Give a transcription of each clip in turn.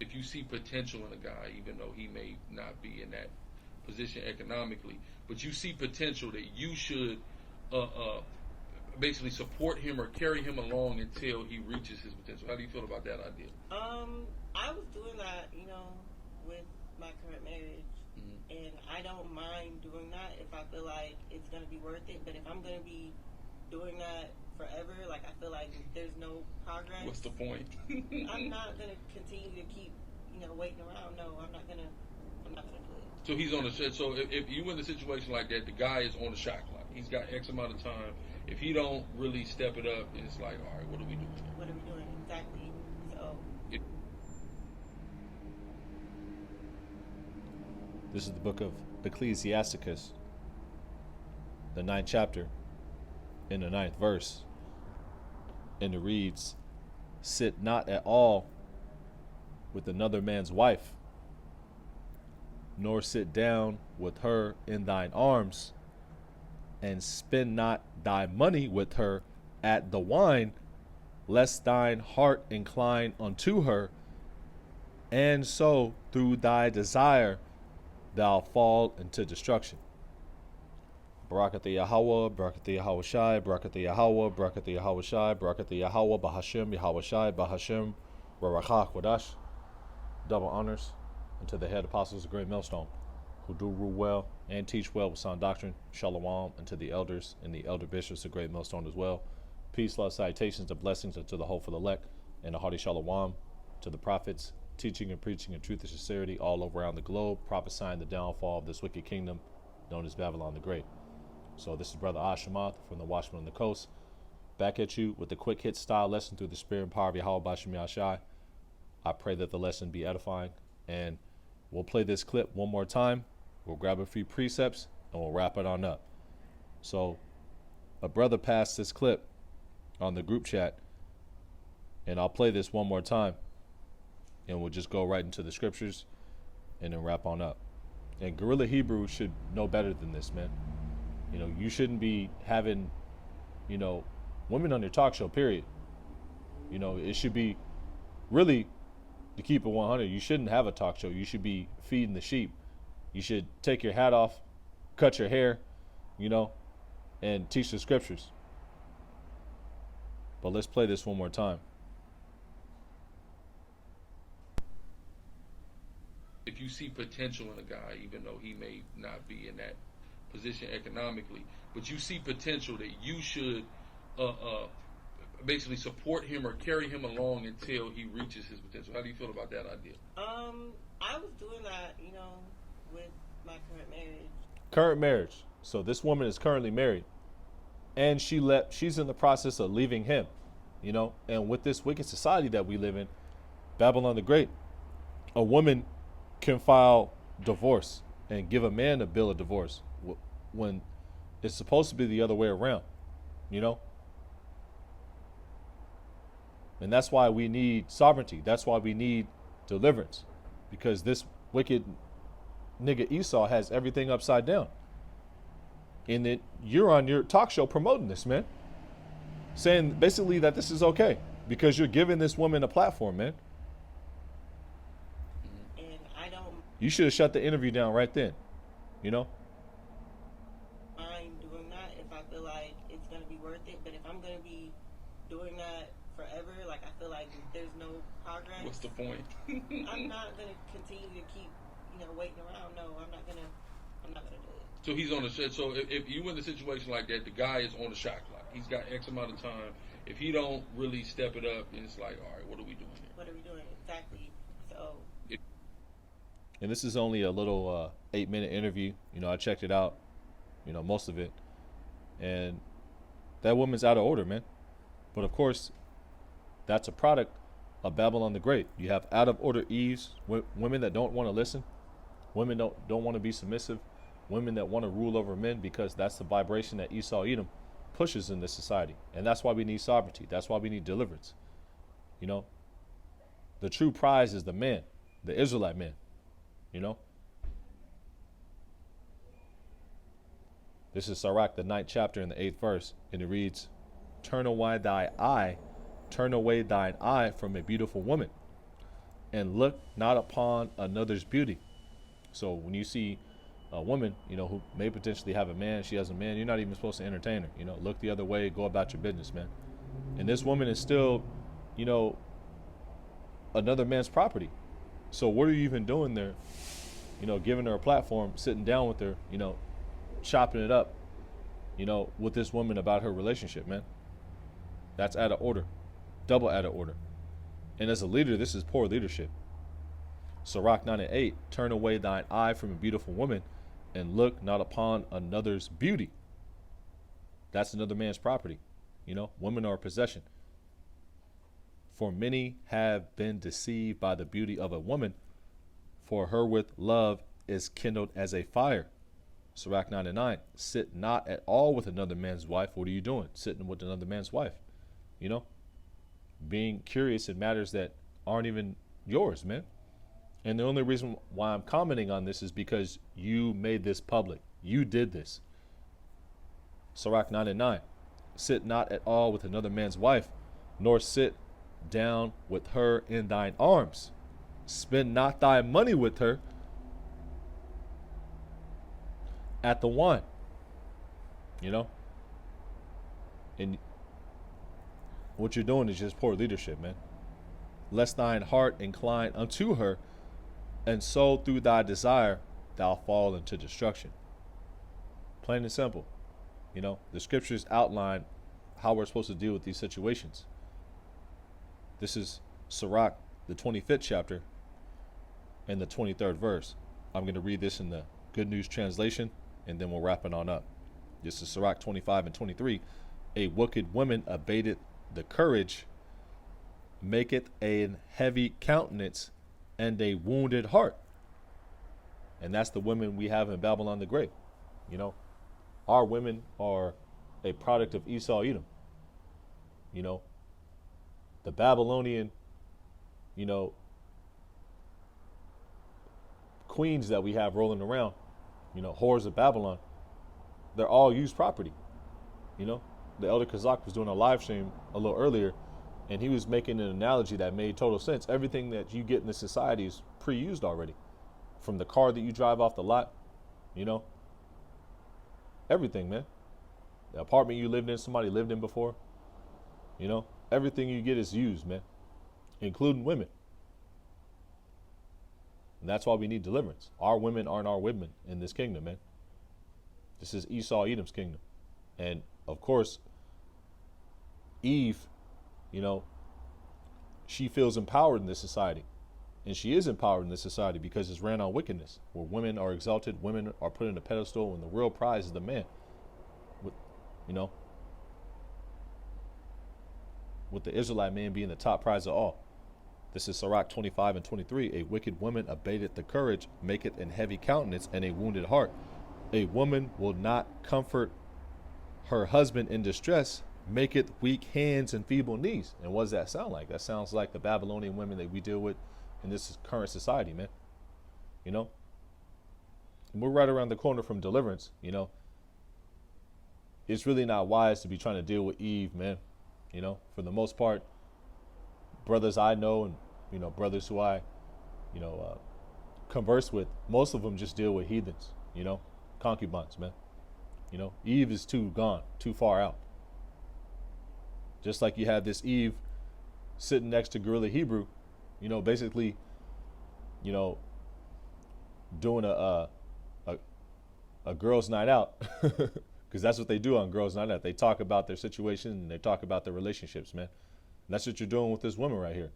if you see potential in a guy, even though he may not be in that position economically, but you see potential that you should uh, uh, basically support him or carry him along until he reaches his potential. How do you feel about that idea? I was doing that, with my current marriage, Mm-hmm. and I don't mind doing that if I feel like it's gonna be worth it. But if I'm gonna be doing that forever, like I feel like there's no progress. What's the point? I'm not gonna continue to keep, waiting around. No, I'm not gonna do it. So he's on the shot. So if you in a situation like that, the guy is on the shot clock. He's got X amount of time. If he don't really step it up, it's like, all right, what are we doing? What are we doing exactly? So This is the book of Ecclesiasticus, the 9th chapter, in the 9th verse. And it reads, "Sit not at all with another man's wife, nor sit down with her in thine arms, and spend not thy money with her at the wine, lest thine heart incline unto her, and so through thy desire thou fall into destruction." Barakat Yahweh, Barakat Yahweh Shai, Barakat Yahweh, Barakat Yahweh Shai, Barakat Yahweh, Bahashim, Yahweh Shai, Bahashim, Barakah Kodash. Double honors unto the head apostles of Great Millstone, who do rule well and teach well with sound doctrine. Shalom unto the elders and the elder bishops of Great Millstone as well. Peace, love, salutations, and blessings unto the hopeful elect, and a hearty shalom to the prophets, teaching and preaching in truth and sincerity all over around the globe, prophesying the downfall of this wicked kingdom known as Babylon the Great. So this is Brother Ashamath from the Watchman on the Coast, back at you with the quick hit style lesson through the spirit and power of Yahweh Bashim Yashai. I pray that the lesson be edifying, and we'll play this clip one more time. We'll grab a few precepts and we'll wrap it on up. So a brother passed this clip on the group chat, and I'll play this one more time, and we'll just go right into the scriptures and then wrap on up. And Guerilla Hebrew should know better than this, man. You shouldn't be having, women on your talk show, period. It should be really, to keep it 100, you shouldn't have a talk show. You should be feeding the sheep. You should take your hat off, cut your hair, and teach the scriptures. But let's play this one more time. If you see potential in a guy, even though he may not be in that position economically, but you see potential that you should basically support him or carry him along until he reaches his potential. How do you feel about that idea? I was doing that, with my current marriage. Current marriage. So this woman is currently married, and she's in the process of leaving him, and with this wicked society that we live in, Babylon the Great, a woman can file divorce and give a man a bill of divorce when it's supposed to be the other way around, and that's why we need sovereignty. That's why we need deliverance, because this wicked nigga Esau has everything upside down. And then you're on your talk show promoting this, man, saying basically that this is okay because you're giving this woman a platform, man. And I don't You should have shut the interview down right then, mind doing that if I feel like it's gonna be worth it. But if I'm gonna be doing that forever, like I feel like there's no progress. What's the point? I'm not gonna continue to keep, waiting around. No, I'm not gonna do it. So he's on the shot. So if you in a situation like that, the guy is on the shot clock. He's got X amount of time. If he don't really step it up, then it's like, all right, what are we doing here? What are we doing exactly? So And this is only a little 8-minute interview. I checked it out, most of it. And that woman's out of order, man. But of course, that's a product of Babylon the Great. You have out of order Eves, women that don't want to listen, women don't want to be submissive, women that want to rule over men, because that's the vibration that Esau Edom pushes in this society. And that's why we need sovereignty. That's why we need deliverance. The true prize is the man, the Israelite man. This is Sirach, the 9th chapter in the 8th verse, and it reads, turn away thine eye from a beautiful woman, and look not upon another's beauty. So when you see a woman, who may potentially have a man, she has a man, you're not even supposed to entertain her. Look the other way, go about your business, man. And this woman is still, another man's property. So what are you even doing there? Giving her a platform, sitting down with her, chopping it up, with this woman about her relationship, man. That's out of order, double out of order. And as a leader, this is poor leadership. Sirach 9:8, turn away thine eye from a beautiful woman and look not upon another's beauty. That's another man's property. Women are a possession. For many have been deceived by the beauty of a woman, for her with love is kindled as a fire. Sirach 9:9, sit not at all with another man's wife. What are you doing? Sitting with another man's wife. Being curious in matters that aren't even yours, man. And the only reason why I'm commenting on this is because you made this public. You did this. Sirach 9:9, sit not at all with another man's wife, nor sit down with her in thine arms. Spend not thy money with her at the wine. And what you're doing is just poor leadership, man. Lest thine heart incline unto her, and so through thy desire thou fall into destruction. Plain and simple. The scriptures outline how we're supposed to deal with these situations. This is Sirach, the 25th chapter, and the 23rd verse. I'm going to read this in the Good News Translation, and then we'll wrap it on up. This is Sirach 25:23. A wicked woman abateth the courage, maketh a heavy countenance, and a wounded heart. And that's the women we have in Babylon the Great. Our women are a product of Esau Edom. The Babylonian, queens that we have rolling around, whores of Babylon, they're all used property. The Elder Kazak was doing a live stream a little earlier, and he was making an analogy that made total sense. Everything that you get in this society is pre-used already. From the car that you drive off the lot, everything, man. The apartment you lived in, somebody lived in before, everything you get is used, man, including women. And that's why we need deliverance. Our women aren't our women in this kingdom, man. This is Esau Edom's kingdom. And of course, Eve, she feels empowered in this society. And she is empowered in this society because it's ran on wickedness, where women are exalted, women are put in a pedestal, and the real prize is the man. With the Israelite man being the top prize of all. This is Sirach 25:23. A wicked woman abateth the courage, maketh an heavy countenance, and a wounded heart. A woman will not comfort her husband in distress, maketh weak hands and feeble knees. And what does that sound like? That sounds like the Babylonian women that we deal with in this current society, man. And we're right around the corner from deliverance. It's really not wise to be trying to deal with Eve, man. For the most part, brothers I know and, brothers who I, converse with, most of them just deal with heathens, concubines, man. Eve is too far out. Just like you have this Eve sitting next to Guerilla Hebrew, basically, doing a girls' night out, because that's what they do on girls' night out. They talk about their situation and they talk about their relationships, man. And that's what you're doing with this woman right here.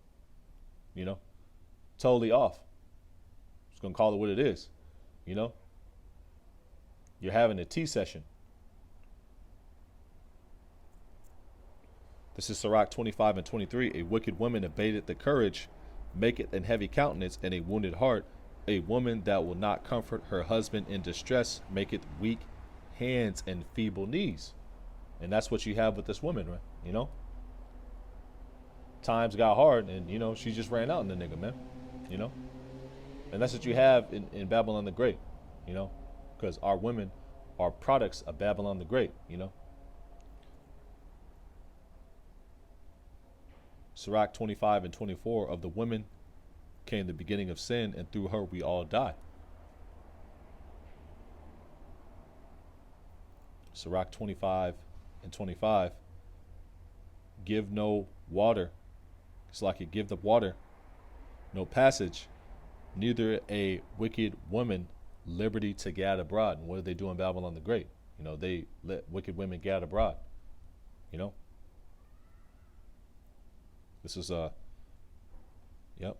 Totally off. Just gonna call it what it is. You're having a tea session. This is Sirach 25:23. A wicked woman abateth the courage, maketh an heavy countenance, and a wounded heart. A woman that will not comfort her husband in distress maketh weak hands and feeble knees. And that's what you have with this woman, right? Times got hard, and, she just ran out in the nigga, man. And that's what you have in Babylon the Great, because our women are products of Babylon the Great, Sirach 25:24, of the women came the beginning of sin, and through her we all die. Sirach 25 and 25. Give no water. It's like you give the water no passage, neither a wicked woman liberty to gad abroad. And what did they do in Babylon the Great? They let wicked women gad abroad. This is yep.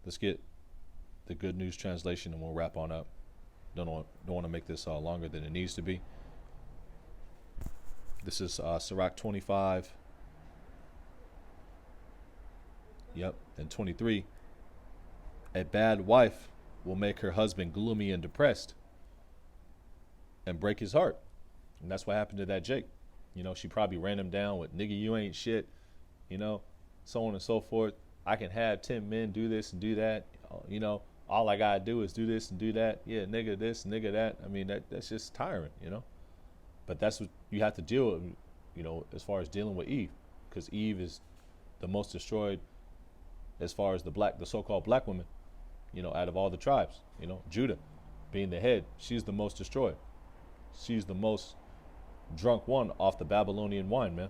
Let's get the Good News translation and we'll wrap on up. Don't want to make this longer than it needs to be. This is Sirach 25. Yep, and 23. A bad wife will make her husband gloomy and depressed and break his heart. And that's what happened to that Jake. She probably ran him down with, nigga, you ain't shit, so on and so forth. I can have 10 men do this and do that. All I gotta do is do this and do that. Yeah, nigga this, nigga that. I mean, that's just tiring, But that's what you have to deal with, as far as dealing with Eve, because Eve is the most destroyed as far as the so-called black woman, out of all the tribes. Judah being the head, she's the most destroyed. She's the most drunk one off the Babylonian wine, man.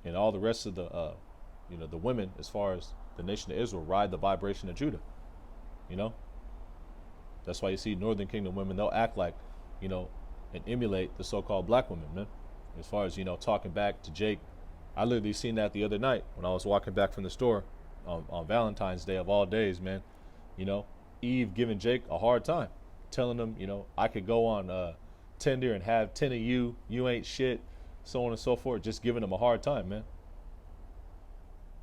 And all the rest of the the women, as far as the nation of Israel, ride the vibration of Judah. That's why you see Northern Kingdom women, they'll act like, and emulate the so-called black women, man. As far as, talking back to Jake, I literally seen that the other night when I was walking back from the store on Valentine's Day of all days, man. Eve giving Jake a hard time, telling him, I could go on Tinder and have 10 of you ain't shit, so on and so forth, just giving him a hard time, man.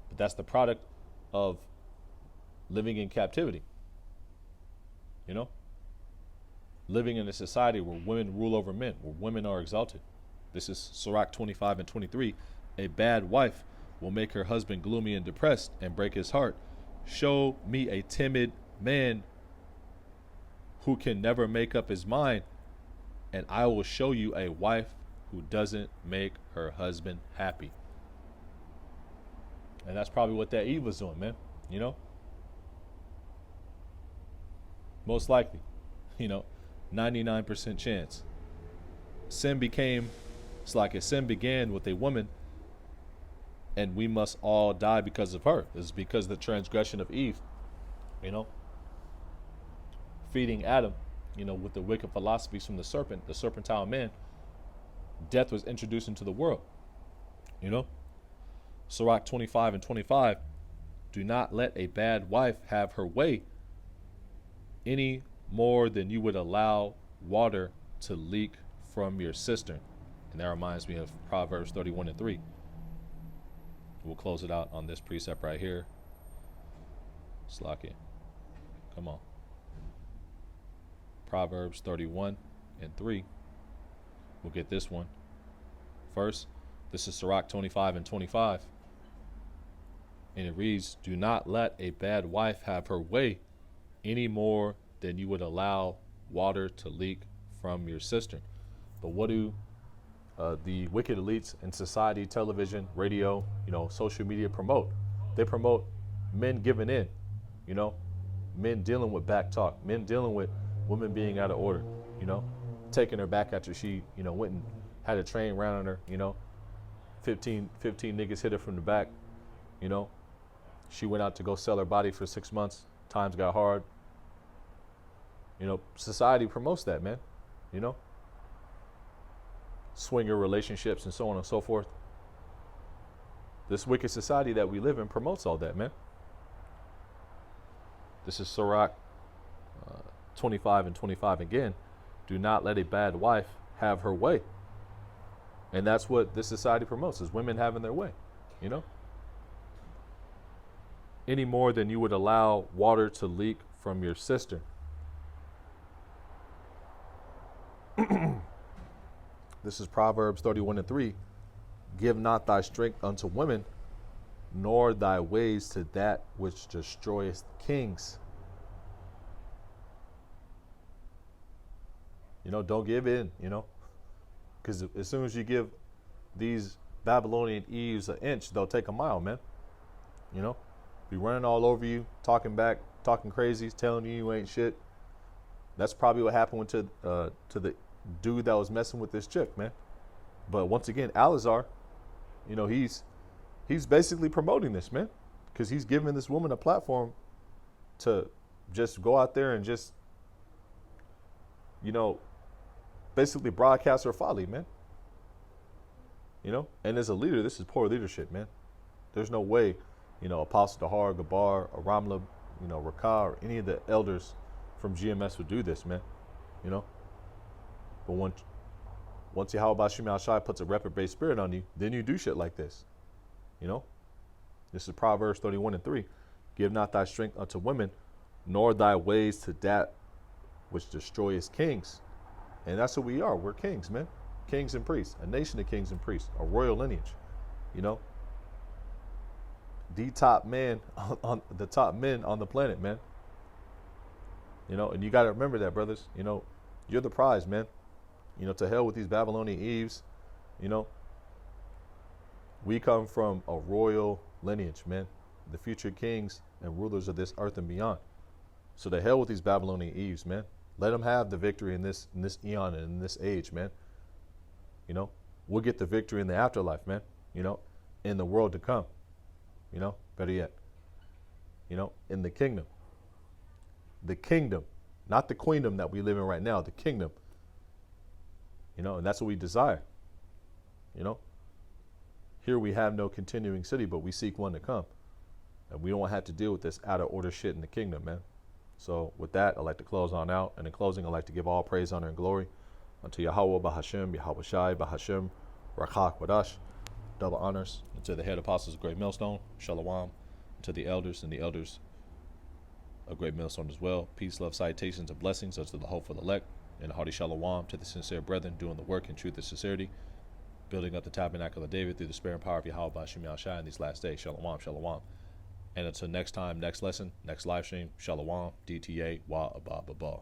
But that's the product of living in captivity. Living in a society where women rule over men, where women are exalted. This is Sirach 25 and 23. A bad wife will make her husband gloomy and depressed and break his heart. Show me a timid man who can never make up his mind, and I will show you a wife who doesn't make her husband happy. And that's probably what that Eve was doing, man. Most likely, 99% chance. Sin began with a woman, and we must all die because of her. It's because of the transgression of Eve, feeding Adam, with the wicked philosophies from the serpent, the serpentine man. Death was introduced into the world. Sirach 25 and 25. Do not let a bad wife have her way any more than you would allow water to leak from your cistern. And that reminds me of Proverbs 31 and 3. We'll close it out on this precept right here. Slack it. Come on. Proverbs 31 and 3. We'll get this one first. This is Sirach 25 and 25. And it reads, do not let a bad wife have her way any more than you would allow water to leak from your cistern. But what do the wicked elites in society, television, radio, social media promote? They promote men giving in, men dealing with back talk, men dealing with women being out of order, taking her back after she, went and had a train ran on her, 15 niggas hit her from the back, she went out to go sell her body for 6 months. Times got hard. Society promotes that, man. Swinger relationships and so on and so forth. This wicked society that we live in promotes all that, man. This is Sirach 25 and 25 again. Do not let a bad wife have her way. And that's what this society promotes, is women having their way, any more than you would allow water to leak from your cistern. This is Proverbs 31 and 3. Give not thy strength unto women, nor thy ways to that which destroyeth kings. Don't give in, because as soon as you give these Babylonian Eves an inch, they'll take a mile, man. You know, be running all over you, talking back, talking crazy, telling you ain't shit. That's probably what happened to the dude that was messing with this chick, man. But once again, Alizar, you know, he's basically promoting this, man, because he's giving this woman a platform to just go out there and just, you know, basically broadcast her folly, man. You know, and as a leader, this is poor leadership, man. There's no way, you know, Apostle Dahar, Gabar, or Ramla, you know, Rakah, or any of the elders from GMS would do this, man. You know, but once Yahweh Shemi Shai puts a reprobate spirit on you, then you do shit like this. You know, this is Proverbs 31:3. Give not thy strength unto women, nor thy ways to that which destroys kings. And that's who we are. We're kings, man. Kings and priests, a nation of kings and priests, a royal lineage. You know, the top man on the top men on the planet, man. You know, and you got to remember that, brothers. You know, you're the prize, man. You know, to hell with these Babylonian Eves. You know, we come from a royal lineage, man. The future kings and rulers of this earth and beyond. So to hell with these Babylonian Eves, man. Let them have the victory in this eon and in this age, man. You know, we'll get the victory in the afterlife, man. You know, in the world to come. You know, better yet. You know, in the kingdom. The kingdom, not the queendom that we live in right now, the kingdom. You know, and that's what we desire. You know, here we have no continuing city, but we seek one to come. And we don't have to deal with this out of order shit in the kingdom, man. So with that, I'd like to close on out. And in closing, I'd like to give all praise, honor, and glory unto Yahweh, Bahashem, Yahweh Shai, Bahashem, Rakak, Wadash. Double honors to the head apostles of Great Millstone, Shalom, to the elders and the elders of Great Millstone as well. Peace, love, citations, and blessings unto the hopeful elect, and a hearty Shalom to the sincere brethren doing the work in truth and sincerity, building up the tabernacle of David through the spirit and power of Yahweh Bashim Yahshai in these last days. Shalom, shalom. And until next time, next lesson, next live stream, Shalom, DTA, Wa Abba Baba.